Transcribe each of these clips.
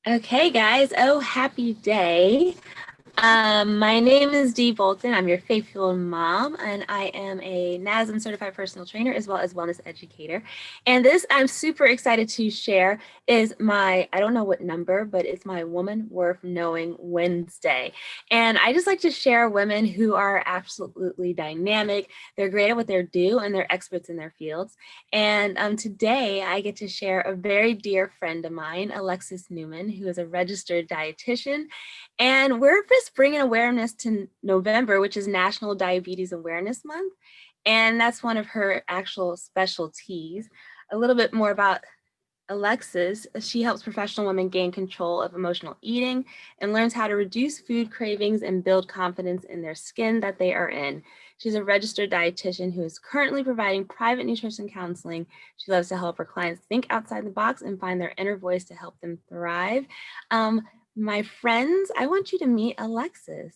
Okay, guys. Oh, happy day. My name is Dee Bolton. I'm your faithful mom, and I am a NASM certified personal trainer as well as wellness educator. And this I'm super excited to share is I don't know what number, but it's my Woman Worth Knowing Wednesday. And I just like to share women who are absolutely dynamic. They're great at what they do and they're experts in their fields. And today I get to share a very dear friend of mine, Alexis Newman, who is a registered dietitian. And we're just bringing awareness to November, which is National Diabetes Awareness Month. And that's one of her actual specialties. A little bit more about Alexis. She helps professional women gain control of emotional eating and learns how to reduce food cravings and build confidence in their skin that they are in. She's a registered dietitian who is currently providing private nutrition counseling. She loves to help her clients think outside the box and find their inner voice to help them thrive. My friends, I want you to meet Alexis.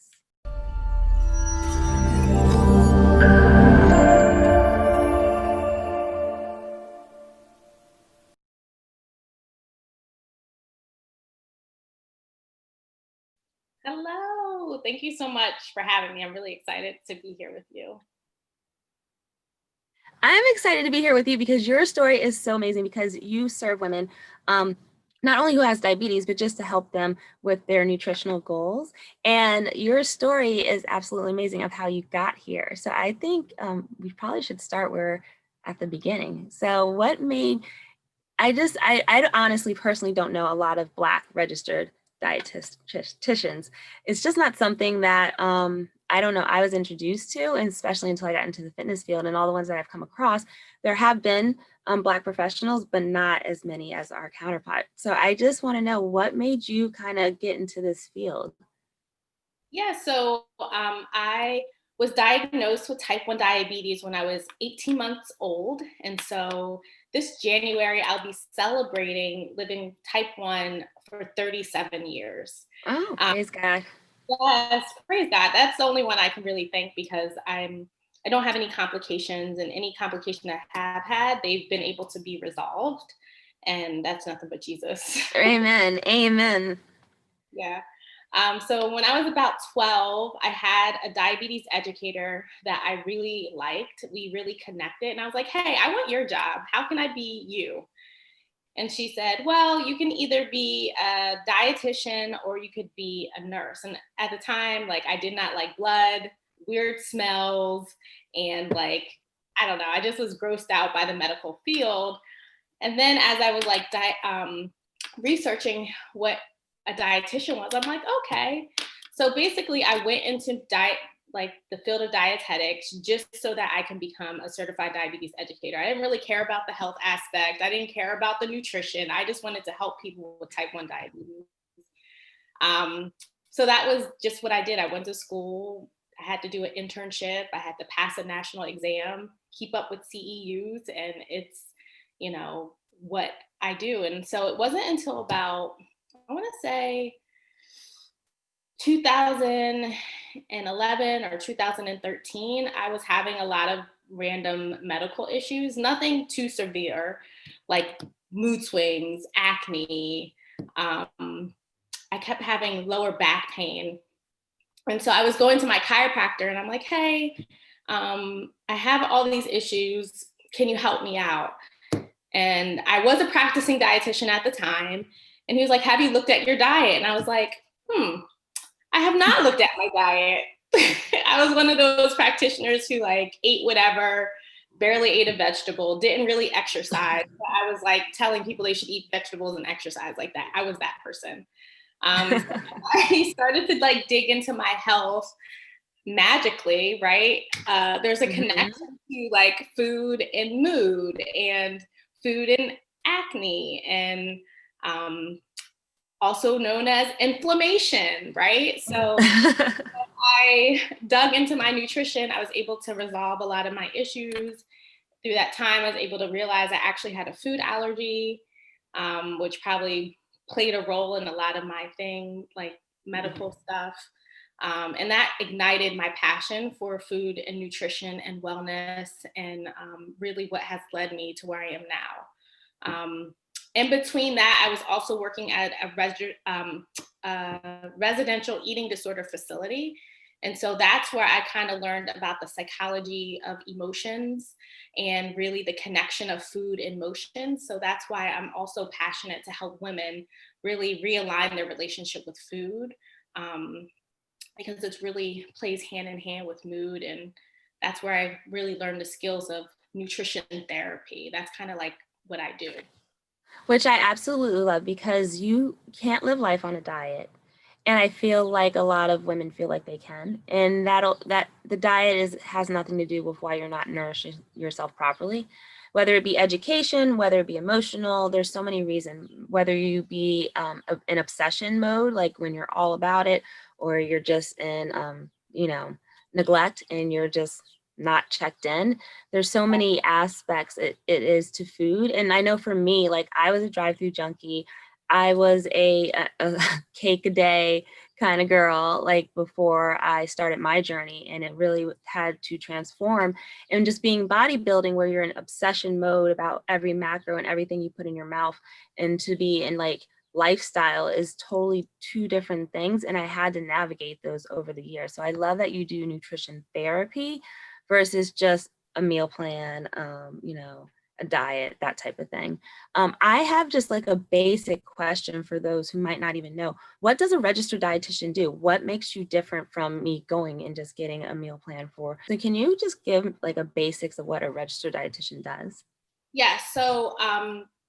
Hello. Thank you so much for having me. I'm really excited to be here with you. I'm excited to be here with you because your story is so amazing because you serve women, not only who has diabetes, but just to help them with their nutritional goals. And your story is absolutely amazing of how you got here. So I think we probably should start where at the beginning. So what made, I honestly personally don't know a lot of Black registered dietitians. It's just not something that I don't know, I was introduced to, and especially until I got into the fitness field and all the ones that I've come across, there have been Black professionals, but not as many as our counterpart. So I just want to know what made you kind of get into this field? Yeah, so I was diagnosed with type 1 diabetes when I was 18 months old. And so this January, I'll be celebrating living type 1 for 37 years. Oh, Um, praise God. yes, praise God. That's the only one I can really thank because I don't have any complications, and any complication I have had, they've been able to be resolved. And that's nothing but Jesus. Amen. Amen. Yeah. So when I was about 12, I had a diabetes educator that I really liked. We really connected. And I was like, hey, I want your job. How can I be you? And she said, well, you can either be a dietitian or you could be a nurse. And at the time, like, I did not like blood, weird smells, and like, I don't know, I just was grossed out by the medical field. And then as I was like researching what a dietitian was, I'm like, okay. So basically, I went into like the field of dietetics just so that I can become a certified diabetes educator. I didn't really care about the health aspect. I didn't care about the nutrition. I just wanted to help people with type 1 diabetes. Um, so that was just what I did. I went to school. I had to do an internship. I had to pass a national exam, keep up with CEUs, and it's, what I do. And so it wasn't until about, I want to say 2011 or 2013, I was having a lot of random medical issues, nothing too severe, like mood swings, acne. I kept having lower back pain. And so I was going to my chiropractor and I'm like, hey, I have all these issues. Can you help me out? And I was a practicing dietitian at the time. And he was like, have you looked at your diet? And I was like, I have not looked at my diet. I was one of those practitioners who like ate whatever, barely ate a vegetable, didn't really exercise. But I was like telling people they should eat vegetables and exercise like that. I was that person. So I started to like dig into my health magically, right? There's a connection to like food and mood and food and acne and also known as inflammation, right? So I dug into my nutrition. I was able to resolve a lot of my issues. Through that time, I was able to realize I actually had a food allergy, which probably played a role in a lot of my like medical stuff. And that ignited my passion for food and nutrition and wellness, and really what has led me to where I am now. in between that, I was also working at a residential eating disorder facility. And so that's where I kind of learned about the psychology of emotions and really the connection of food and motion. So that's why I'm also passionate to help women really realign their relationship with food, because it really plays hand in hand with mood. And that's where I really learned the skills of nutrition therapy. That's kind of like what I do. Which I absolutely love, because you can't live life on a diet. And I feel like a lot of women feel like they can. And that the diet has nothing to do with why you're not nourishing yourself properly. Whether it be education, whether it be emotional, there's so many reasons. Whether you be in obsession mode, like when you're all about it, or you're just in, neglect and you're just not checked in. There's so many aspects it is to food. And I know for me, like I was a drive-through junkie. I was a cake a day kind of girl, like before I started my journey, and it really had to transform. And just being bodybuilding, where you're in obsession mode about every macro and everything you put in your mouth, and to be in like lifestyle is totally two different things. And I had to navigate those over the years. So I love that you do nutrition therapy versus just a meal plan, a diet, that type of thing. I have just like a basic question for those who might not even know. What does a registered dietitian do? What makes you different from me going and just getting a meal plan for? So can you just give like a basics of what a registered dietitian does? Yeah, so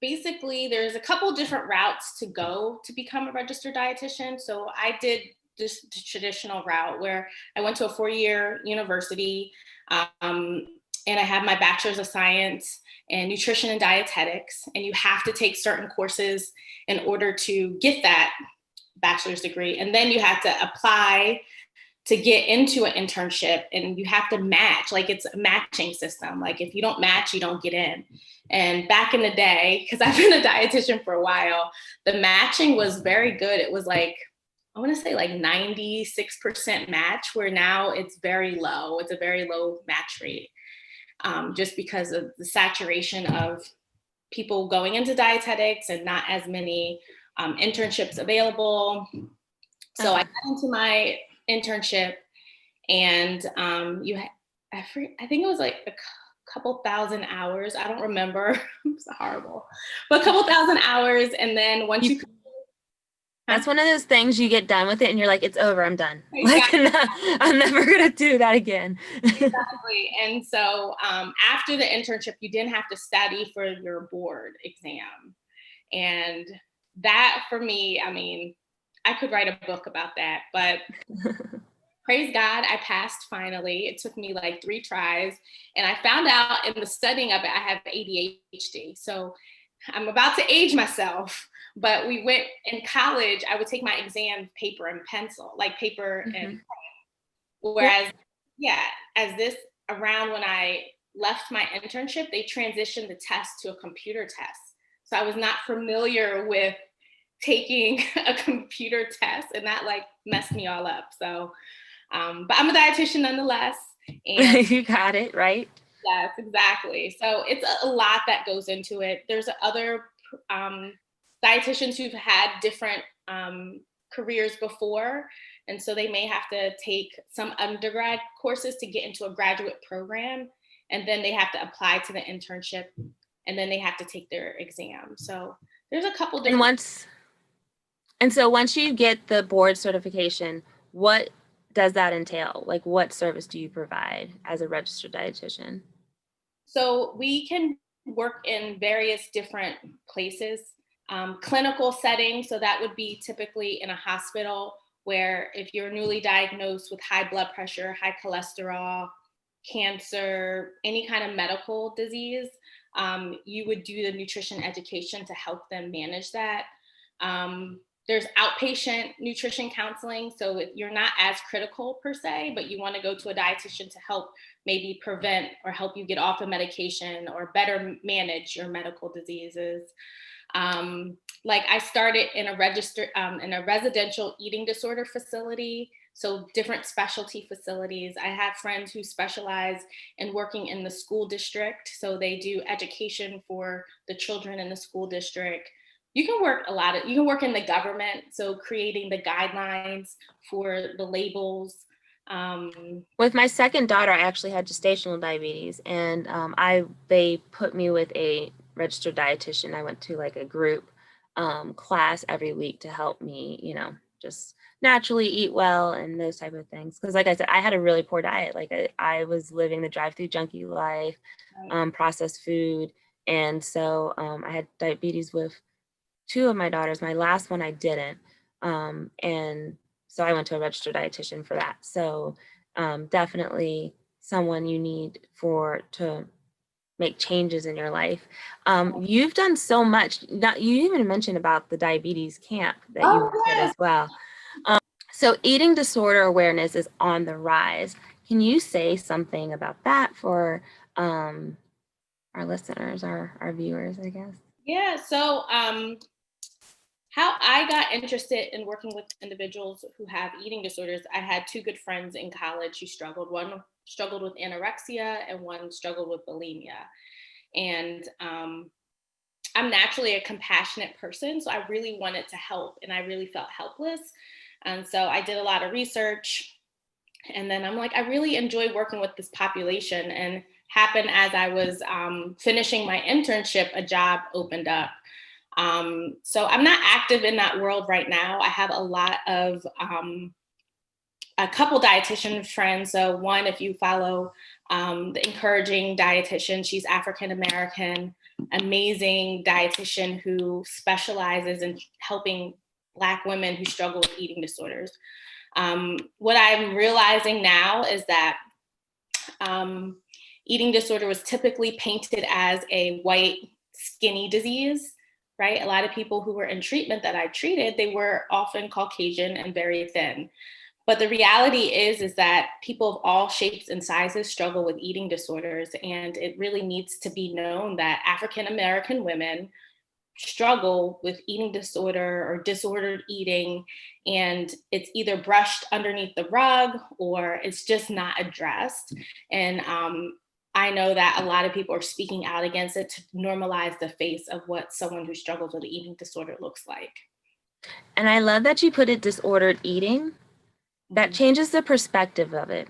basically there's a couple different routes to go to become a registered dietitian. So I did this traditional route where I went to a 4-year university, and I have my bachelor's of science in nutrition and dietetics. And you have to take certain courses in order to get that bachelor's degree. And then you have to apply to get into an internship, and you have to match, like it's a matching system. Like if you don't match, you don't get in. And back in the day, because I've been a dietitian for a while, the matching was very good. It was like, I want to say like 96% match, where now it's very low. It's a very low match rate, just because of the saturation of people going into dietetics and not as many internships available. So I got into my internship, and I think it was like a couple thousand hours. I don't remember. It's horrible, but a couple thousand hours. And then once you that's one of those things you get done with it and you're like, it's over, I'm done. Exactly. Like, I'm never going to do that again. Exactly. And so after the internship, you didn't have to study for your board exam. And that for me, I mean, I could write a book about that, but praise God, I passed finally. It took me like 3 tries. And I found out in the studying of it, I have ADHD. So I'm about to age myself, but we went in college, I would take my exam paper and pencil, like paper and pen. Whereas, as this around when I left my internship, they transitioned the test to a computer test. So I was not familiar with taking a computer test, and that like messed me all up. So, but I'm a dietitian nonetheless. And you got it, right? Yes, exactly. So it's a lot that goes into it. There's other dietitians who've had different careers before. And so they may have to take some undergrad courses to get into a graduate program. And then they have to apply to the internship, and then they have to take their exam. So there's a couple different. And so once you get the board certification, what does that entail? Like what service do you provide as a registered dietitian? So we can work in various different places, clinical settings. So that would be typically in a hospital, where if you're newly diagnosed with high blood pressure, high cholesterol, cancer, any kind of medical disease, you would do the nutrition education to help them manage that. There's outpatient nutrition counseling. So you're not as critical per se, but you want to go to a dietitian to help maybe prevent or help you get off of medication or better manage your medical diseases. Like I started in a residential eating disorder facility. So different specialty facilities. I have friends who specialize in working in the school district. So they do education for the children in the school district. You can work in the government. So creating the guidelines for the labels. With my second daughter, I actually had gestational diabetes, and they put me with a registered dietitian. I went to like a group class every week to help me, just naturally eat well and those type of things. Because like I said, I had a really poor diet. Like I was living the drive-through junkie life, processed food. And so I had diabetes with two of my daughters. My last one I didn't. And so I went to a registered dietitian for that. So definitely someone you need to make changes in your life. You've done so much. You even mentioned about the diabetes camp that you worked at as well. So eating disorder awareness is on the rise. Can you say something about that for our listeners, our viewers, I guess? Yeah. So how I got interested in working with individuals who have eating disorders, I had two good friends in college who struggled. One struggled with anorexia and one struggled with bulimia. And I'm naturally a compassionate person, so I really wanted to help, and I really felt helpless. And so I did a lot of research, and then I'm like, I really enjoy working with this population. And happened as I was finishing my internship, a job opened up. So I'm not active in that world right now. I have a couple dietitian friends. So one, if you follow the Encouraging Dietitian, she's African American, amazing dietitian who specializes in helping Black women who struggle with eating disorders. What I'm realizing now is that eating disorder was typically painted as a white, skinny disease, right? A lot of people who were in treatment that I treated, they were often Caucasian and very thin. But the reality is that people of all shapes and sizes struggle with eating disorders. And it really needs to be known that African American women struggle with eating disorder or disordered eating, and it's either brushed underneath the rug or it's just not addressed. And I know that a lot of people are speaking out against it to normalize the face of what someone who struggles with an eating disorder looks like. And I love that you put it disordered eating. That changes the perspective of it,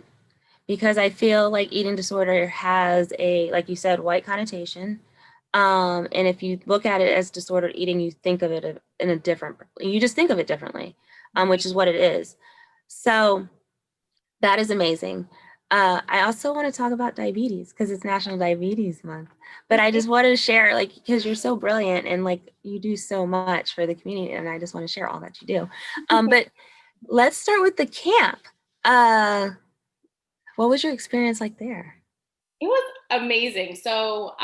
because I feel like eating disorder has a, like you said, white connotation. And if you look at it as disordered eating, you think of it you just think of it differently, which is what it is. So that is amazing. I also want to talk about diabetes because it's National Diabetes Month, but I just wanted to share, like, because you're so brilliant and like you do so much for the community, and I just want to share all that you do. But let's start with the camp. What was your experience like there? It was amazing. So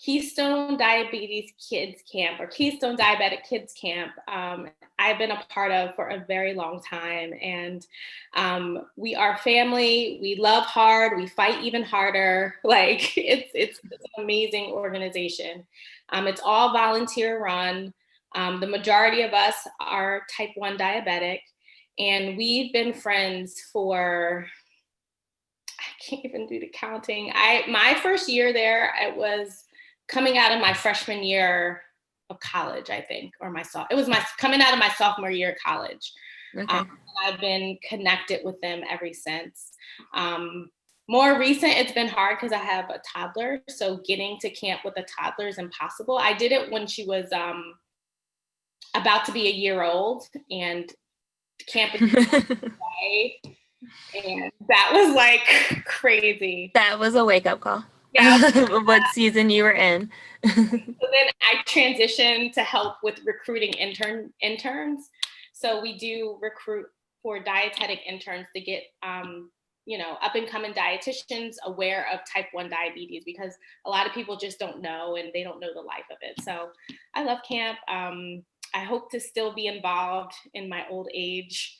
Keystone Diabetes Kids Camp, or Keystone Diabetic Kids Camp, I've been a part of for a very long time. And we are family. We love hard. We fight even harder. Like it's an amazing organization. It's all volunteer run. The majority of us are type 1 diabetic, and we've been friends for, I can't even do the counting. My first year there, it was coming out of my freshman year of college, I think, it was coming out of my sophomore year of college. Okay. I've been connected with them ever since. More recent, it's been hard because I have a toddler, so getting to camp with a toddler is impossible. I did it when she was about to be a year old, and camp is away, and that was like crazy. That was a wake-up call. Yeah. What season you were in. So then I transitioned to help with recruiting interns. So we do recruit for dietetic interns to get up and coming dietitians aware of type 1 diabetes, because a lot of people just don't know, and they don't know the life of it. So I love camp. I hope to still be involved in my old age.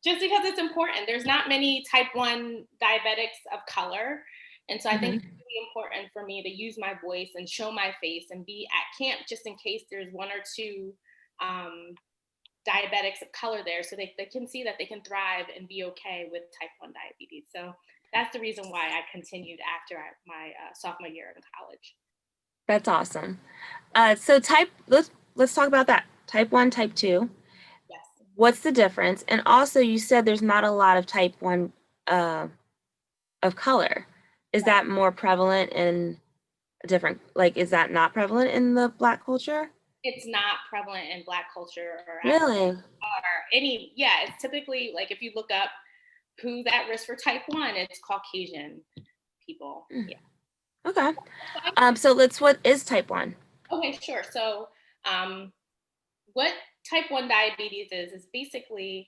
Just because it's important. There's not many type 1 diabetics of color. And so I think it's really important for me to use my voice and show my face and be at camp, just in case there's one or two diabetics of color there, so they can see that they can thrive and be okay with type 1 diabetes. So that's the reason why I continued after my sophomore year in college. That's awesome. So let's talk about that. Type 1, type 2. Yes. What's the difference? And also, you said there's not a lot of type 1 of color. Is that more prevalent in different, like, is that not prevalent in the Black culture? It's not prevalent in Black culture or Really? or any, yeah, it's typically like if you look up who's at risk for type 1, it's Caucasian people. Yeah. Okay. So what is type 1? Okay, sure. So what type 1 diabetes is basically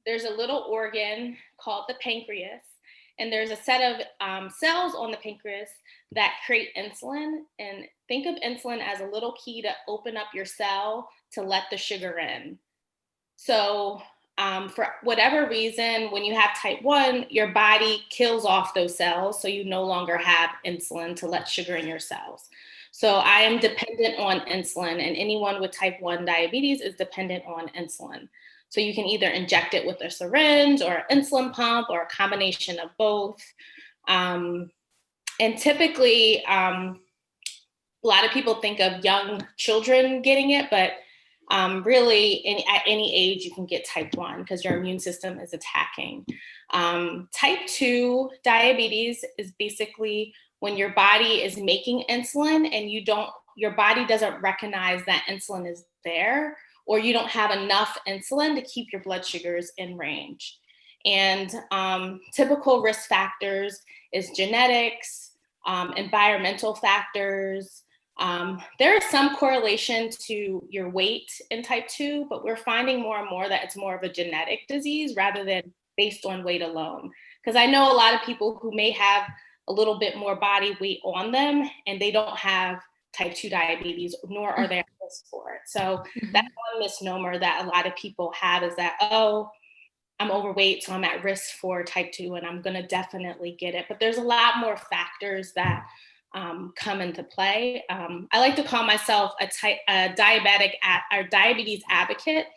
there's a little organ called the pancreas, and there's a set of cells on the pancreas that create insulin. And think of insulin as a little key to open up your cell to let the sugar in. So for whatever reason, when you have type 1, your body kills off those cells, so you no longer have insulin to let sugar in your cells. So I am dependent on insulin, and anyone with type 1 diabetes is dependent on insulin. So you can either inject it with a syringe or an insulin pump or a combination of both. And typically, a lot of people think of young children getting it, but really at any age you can get type 1 because your immune system is attacking. Type 2 diabetes is basically when your body is making insulin and your body doesn't recognize that insulin is there, or you don't have enough insulin to keep your blood sugars in range. And typical risk factors is genetics, environmental factors. There is some correlation to your weight in type 2, but we're finding more and more that it's more of a genetic disease rather than based on weight alone. Because I know a lot of people who may have a little bit more body weight on them and they don't have type 2 diabetes, nor are they at risk for it. So that's one misnomer that a lot of people have, is that, oh, I'm overweight, so I'm at risk for type 2 and I'm going to definitely get it. But there's a lot more factors that come into play. I like to call myself a diabetic or diabetes advocate,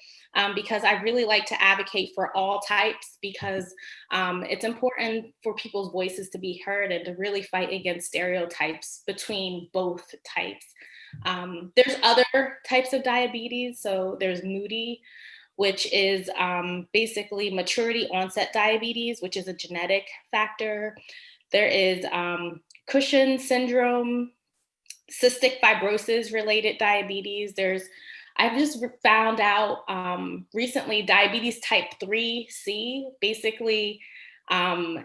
because I really like to advocate for all types, because it's important for people's voices to be heard and to really fight against stereotypes between both types. There's other types of diabetes. So there's Moody, which is basically maturity onset diabetes, which is a genetic factor. There is Cushing's syndrome, cystic fibrosis related diabetes. I've just found out recently diabetes type 3C, basically you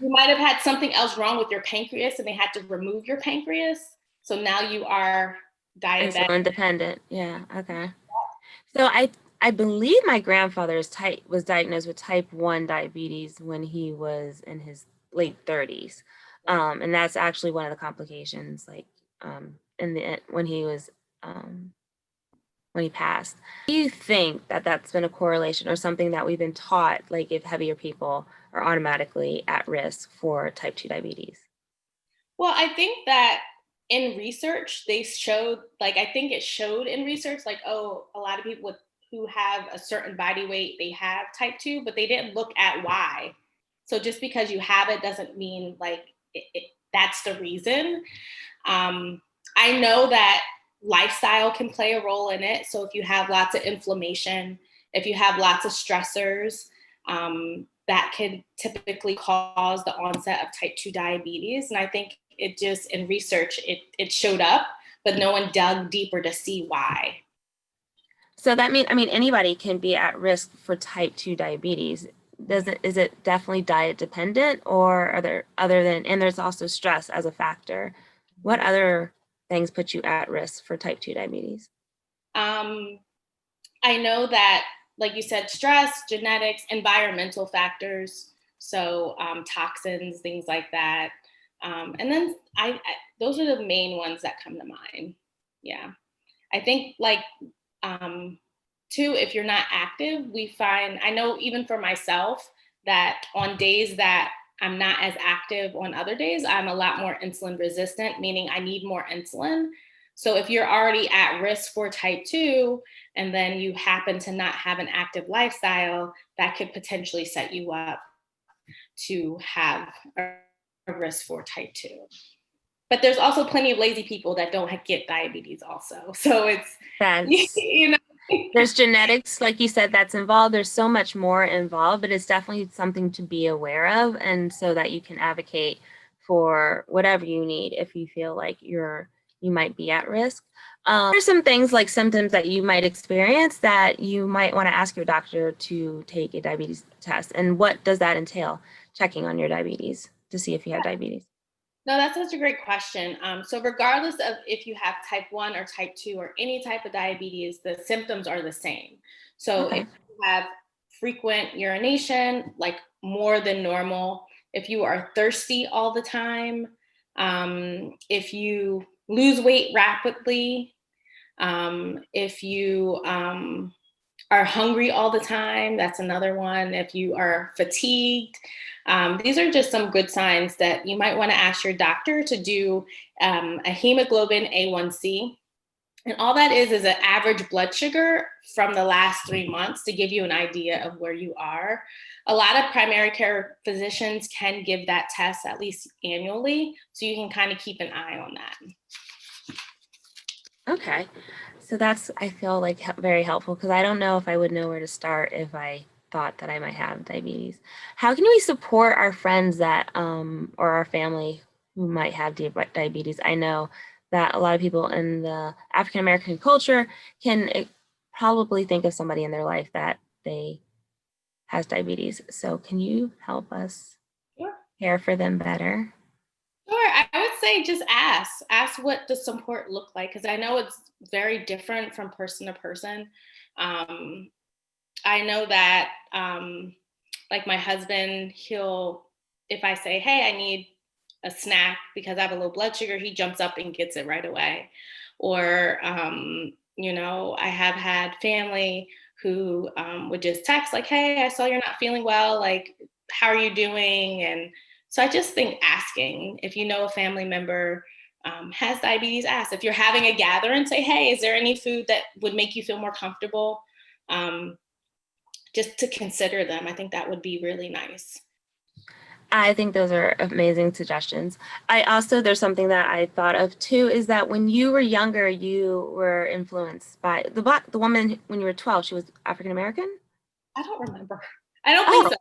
might have had something else wrong with your pancreas and they had to remove your pancreas. So now you are diabetic. Insulin dependent. Yeah. Okay. So I believe my grandfather was diagnosed with type 1 diabetes when he was in his late 30s. And that's actually one of the complications, like when he passed. Do you think that that's been a correlation or something that we've been taught, like if heavier people are automatically at risk for type 2 diabetes? Well, I think that in research, they showed, I think it showed in research, oh, a lot of people who have a certain body weight, they have type 2, but they didn't look at why. So just because you have it doesn't mean that's the reason. I know that lifestyle can play a role in it. So if you have lots of inflammation, if you have lots of stressors, that can typically cause the onset of type 2 diabetes. And I think it just, in research, it showed up, but no one dug deeper to see why. So that means, anybody can be at risk for type 2 diabetes. Is it definitely diet dependent, or are there and there's also stress as a factor? What other things put you at risk for type 2 diabetes? I know that, like you said, stress, genetics, environmental factors. So toxins, things like that. And then those are the main ones that come to mind. Yeah. I think too, if you're not active, I know even for myself that on days that I'm not as active on other days, I'm a lot more insulin resistant, meaning I need more insulin. So if you're already at risk for type 2, and then you happen to not have an active lifestyle, that could potentially set you up to have a risk for type 2. But there's also plenty of lazy people that don't get diabetes also. So it's, That's you know. there's genetics, like you said, that's involved. There's so much more involved, but it's definitely something to be aware of, and so that you can advocate for whatever you need if you feel like you might be at risk. There's some things like symptoms that you might experience that you might want to ask your doctor to take a diabetes test. And what does that entail? Checking on your diabetes to see if you have diabetes. No, that's such a great question. So regardless of if you have type 1 or type 2 or any type of diabetes, the symptoms are the same. So Okay. if you have frequent urination, like more than normal, if you are thirsty all the time, if you lose weight rapidly, if you are hungry all the time, that's another one. If you are fatigued, these are just some good signs that you might want to ask your doctor to do a hemoglobin A1C. And all that is an average blood sugar from the last 3 months to give you an idea of where you are. A lot of primary care physicians can give that test at least annually, so you can kind of keep an eye on that. Okay. So that's, I feel like very helpful, because I don't know if I would know where to start if I thought that I might have diabetes. How can we support our friends that, or our family who might have diabetes? I know that a lot of people in the African American culture can probably think of somebody in their life that they has diabetes. So can you help us Sure. care for them better? Sure. I would say just ask what the support look like, because I know it's very different from person to person. I know that like my husband, if I say, hey, I need a snack because I have a low blood sugar, he jumps up and gets it right away. Or, I have had family who would just text like, hey, I saw you're not feeling well. Like, how are you doing? And so I just think asking, if you know a family member has diabetes, ask. If you're having a gathering, say, hey, is there any food that would make you feel more comfortable? Just to consider them. I think that would be really nice. I think those are amazing suggestions. There's something that I thought of too, is that when you were younger, you were influenced by the woman when you were 12, she was African American? I don't remember. I don't think Oh, so.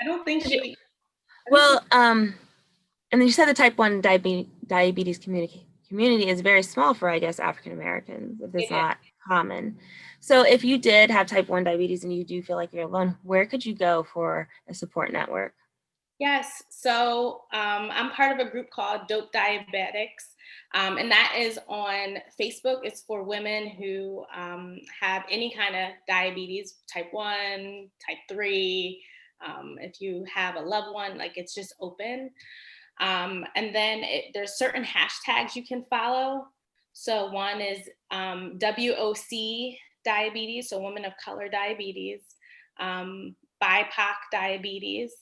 I don't think she. well, and then you said the type 1 diabetes community is very small for, I guess, African Americans. It's It is. not common. So if you did have type 1 diabetes and you do feel like you're alone, where could you go for a support network? Yes. So I'm part of a group called Dope Diabetics. And that is on Facebook. It's for women who have any kind of diabetes, type 1, type 3. If you have a loved one, like it's just open. And then there's certain hashtags you can follow. So one is WOC diabetes, so women of color diabetes, BIPOC diabetes,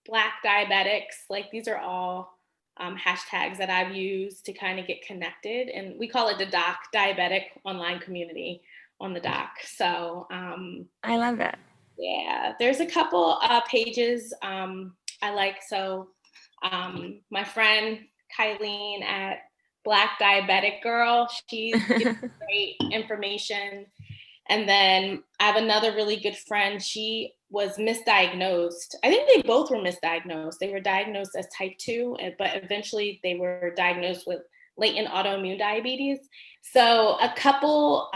Black diabetics. Like these are all hashtags that I've used to kind of get connected. And we call it the DOC, Diabetic Online Community on the DOC. So I love that. yeah, there's a couple pages I like. So my friend Kylene at Black Diabetic Girl, she's great information. And then I have another really good friend. She was misdiagnosed. I think they both were misdiagnosed. They were diagnosed as type 2, but eventually they were diagnosed with latent autoimmune diabetes. So a couple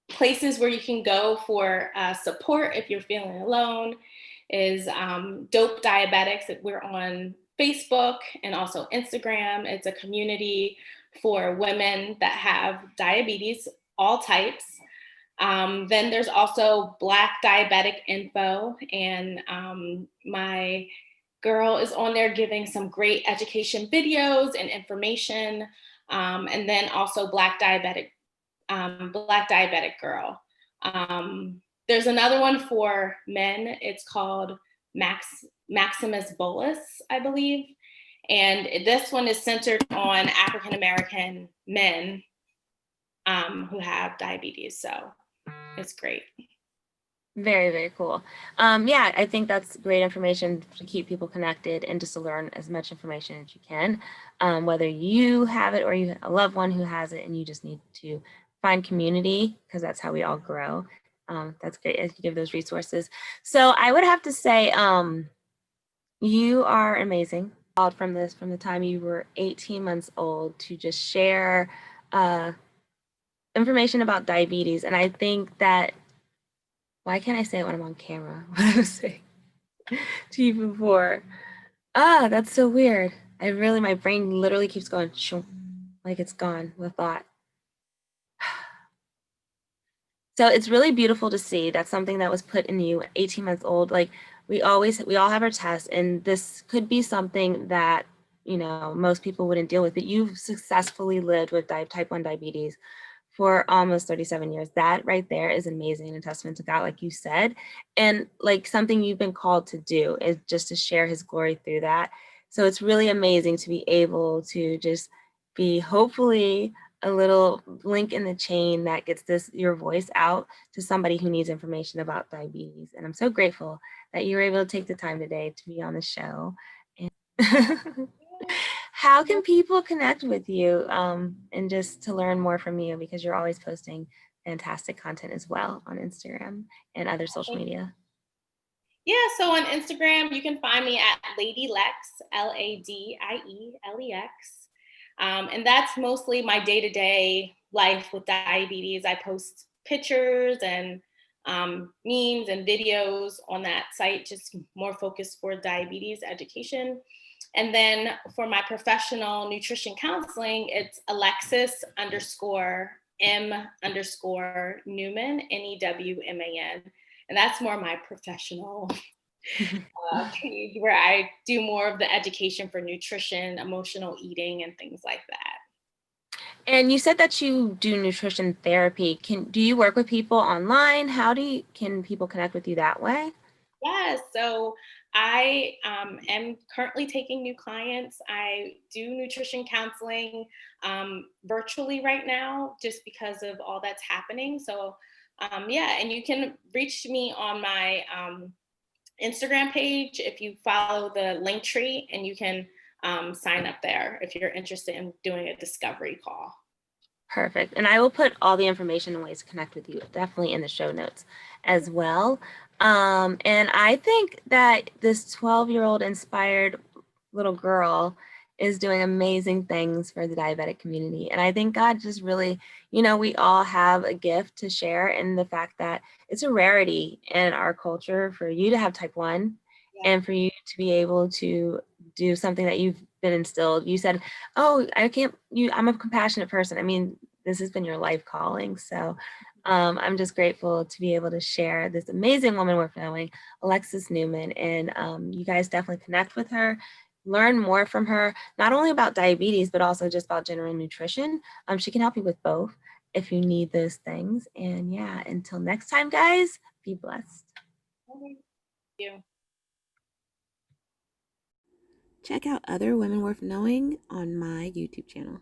places where you can go for support if you're feeling alone is Dope Diabetics. We're on Facebook and also Instagram. It's a community for women that have diabetes, all types. Then there's also Black Diabetic Info, and my girl is on there giving some great education videos and information. And then also Black Diabetic Girl. There's another one for men. It's called Maximus Bolus, I believe. And this one is centered on African American men who have diabetes. So it's great. Very, very cool. Yeah, I think that's great information to keep people connected and just to learn as much information as you can, whether you have it or you have a loved one who has it and you just need to find community because that's how we all grow. That's great as you give those resources. So I would have to say you are amazing. From the time you were 18 months old to just share information about diabetes. And I think that, why can't I say it when I'm on camera? What I was saying to you before. That's so weird. My brain literally keeps going, like it's gone with thought. So it's really beautiful to see that's something that was put in you 18 months old. Like we all have our tests, and this could be something that, you know, most people wouldn't deal with, but you've successfully lived with type 1 diabetes for almost 37 years. That right there is amazing and a testament to God, like you said. And like something you've been called to do is just to share his glory through that. So it's really amazing to be able to just be hopefully a little link in the chain that gets your voice out to somebody who needs information about diabetes. And I'm so grateful that you were able to take the time today to be on the show. And how can people connect with you and just to learn more from you, because you're always posting fantastic content as well on Instagram and other social media? Yeah, so on Instagram, you can find me at Lady Lex, Ladielex. And that's mostly my day-to-day life with diabetes. I post pictures and memes and videos on that site, just more focused for diabetes education. And then for my professional nutrition counseling, it's Alexis_M_Newman, Newman. And that's more my professional page where I do more of the education for nutrition, emotional eating, and things like that. And you said that you do nutrition therapy. Do you work with people online? Can people connect with you that way? Yes, so I am currently taking new clients. I do nutrition counseling virtually right now just because of all that's happening. So yeah, and you can reach me on my Instagram page if you follow the link tree, and you can sign up there if you're interested in doing a discovery call. Perfect. And I will put all the information and ways to connect with you definitely in the show notes as well. And I think that this 12-year-old inspired little girl is doing amazing things for the diabetic community. And I think God just really, you know, we all have a gift to share, and the fact that it's a rarity in our culture for you to have type 1 Yeah. and for you to be able to do something that you've been instilled. You said, oh, I'm a compassionate person. I mean, this has been your life calling. So I'm just grateful to be able to share this amazing woman we're knowing, Alexis Newman. And you guys definitely connect with her, learn more from her, not only about diabetes, but also just about general nutrition. She can help you with both if you need those things. And yeah, until next time, guys, be blessed. Thank you. Check out other women worth knowing on my YouTube channel.